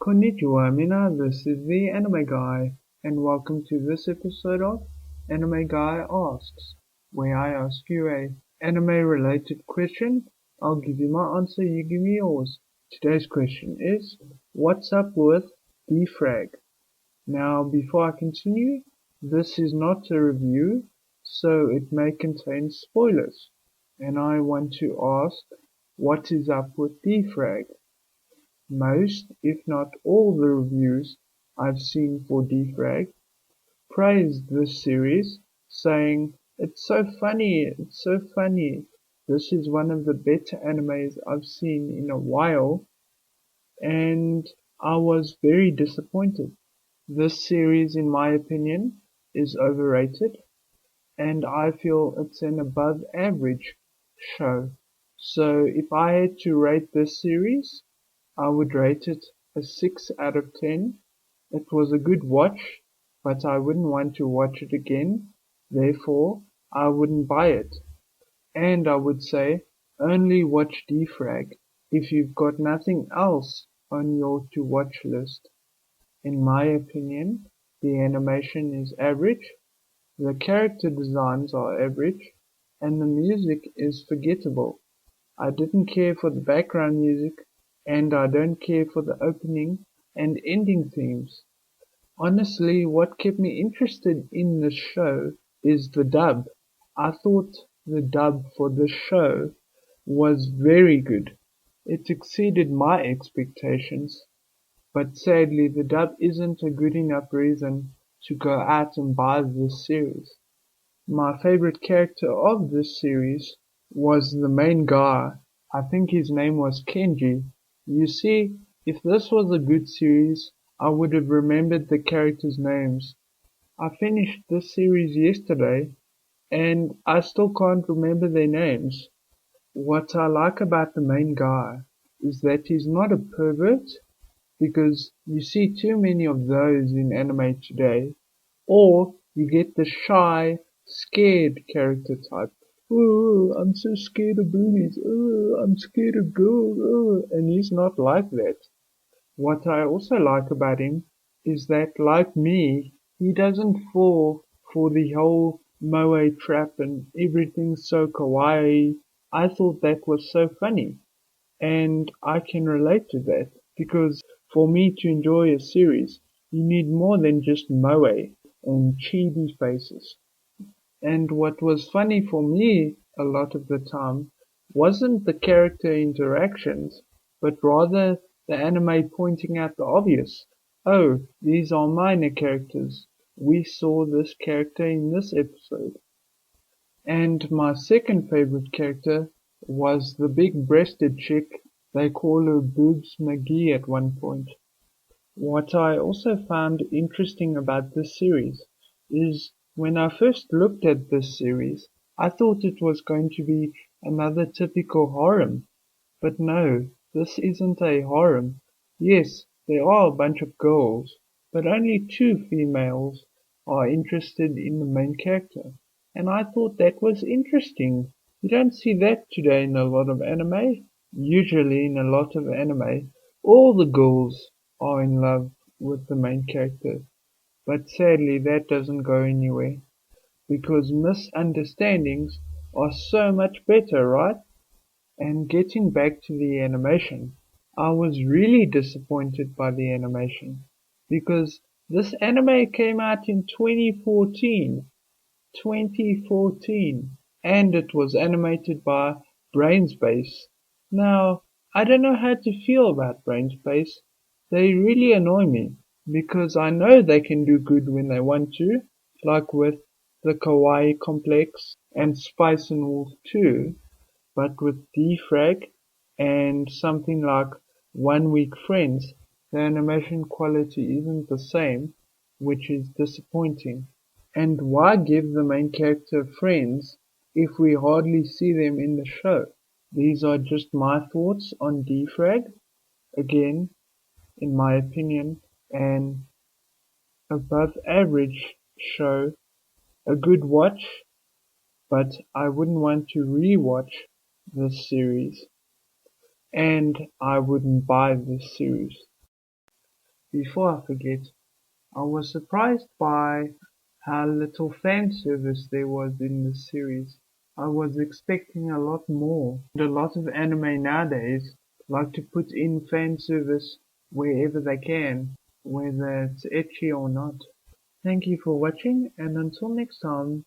Konnichiwa, Mina. This is the Anime Guy, and welcome to this episode of Anime Guy Asks, where I ask you a anime-related question. I'll give you my answer, you give me yours. Today's question is, what's up with D Frag? Now, before I continue, this is not a review, so it may contain spoilers, and I want to ask, what is up with D Frag? Most, if not all the reviews I've seen for D Frag praised this series, saying, "It's so funny, it's so funny. This is one of the better animes I've seen in a while," and I was very disappointed. This series, in my opinion, is overrated, and I feel it's an above average show. So if I had to rate this series, I would rate it a 6 out of 10. It was a good watch, but I wouldn't want to watch it again. Therefore, I wouldn't buy it. And I would say, only watch D Frag if you've got nothing else on your to watch list. In my opinion, the animation is average, the character designs are average, and the music is forgettable. I didn't care for the background music, and I don't care for the opening and ending themes. Honestly, what kept me interested in this show is the dub. I thought the dub for this show was very good. It exceeded my expectations, but sadly the dub isn't a good enough reason to go out and buy this series. My favorite character of this series was the main guy. I think his name was Kenji. You see, if this was a good series, I would have remembered the characters' names. I finished this series yesterday, and I still can't remember their names. What I like about the main guy is that he's not a pervert, because you see too many of those in anime today, or you get the shy, scared character type. "Oh, I'm so scared of bullies. Oh, I'm scared of girls." Oh, and he's not like that. What I also like about him is that, like me, he doesn't fall for the whole moe trap and everything's so kawaii. I thought that was so funny, and I can relate to that, because for me to enjoy a series, you need more than just moe and chibi faces. And what was funny for me a lot of the time wasn't the character interactions, but rather the anime pointing out the obvious. "Oh, these are minor characters. We saw this character in this episode." And my second favorite character was the big-breasted chick. They call her Boobs McGee at one point. What I also found interesting about this series is, when I first looked at this series, I thought it was going to be another typical harem. But no, this isn't a harem. Yes, there are a bunch of girls, but only two females are interested in the main character. And I thought that was interesting. You don't see that today in a lot of anime. Usually in a lot of anime, all the girls are in love with the main character. But sadly that doesn't go anywhere, because misunderstandings are so much better, right? And getting back to the animation, I was really disappointed by the animation, because this anime came out in 2014, and it was animated by Brainspace. Now, I don't know how to feel about Brainspace. They really annoy me, because I know they can do good when they want to, like with the Kawaii Complex and Spice and Wolf 2, but with D Frag and something like 1 Week Friends, the animation quality isn't the same, which is disappointing. And why give the main character friends if we hardly see them in the show? These are just my thoughts on D Frag. Again, in my opinion, an above average show, a good watch, but I wouldn't want to re-watch this series, and I wouldn't buy this series. before I forget, I was surprised by how little fan service there was in this series. I was expecting a lot more. And a lot of anime nowadays like to put in fan service wherever they can, whether it's ecchi or not. Thank you for watching, and until next time,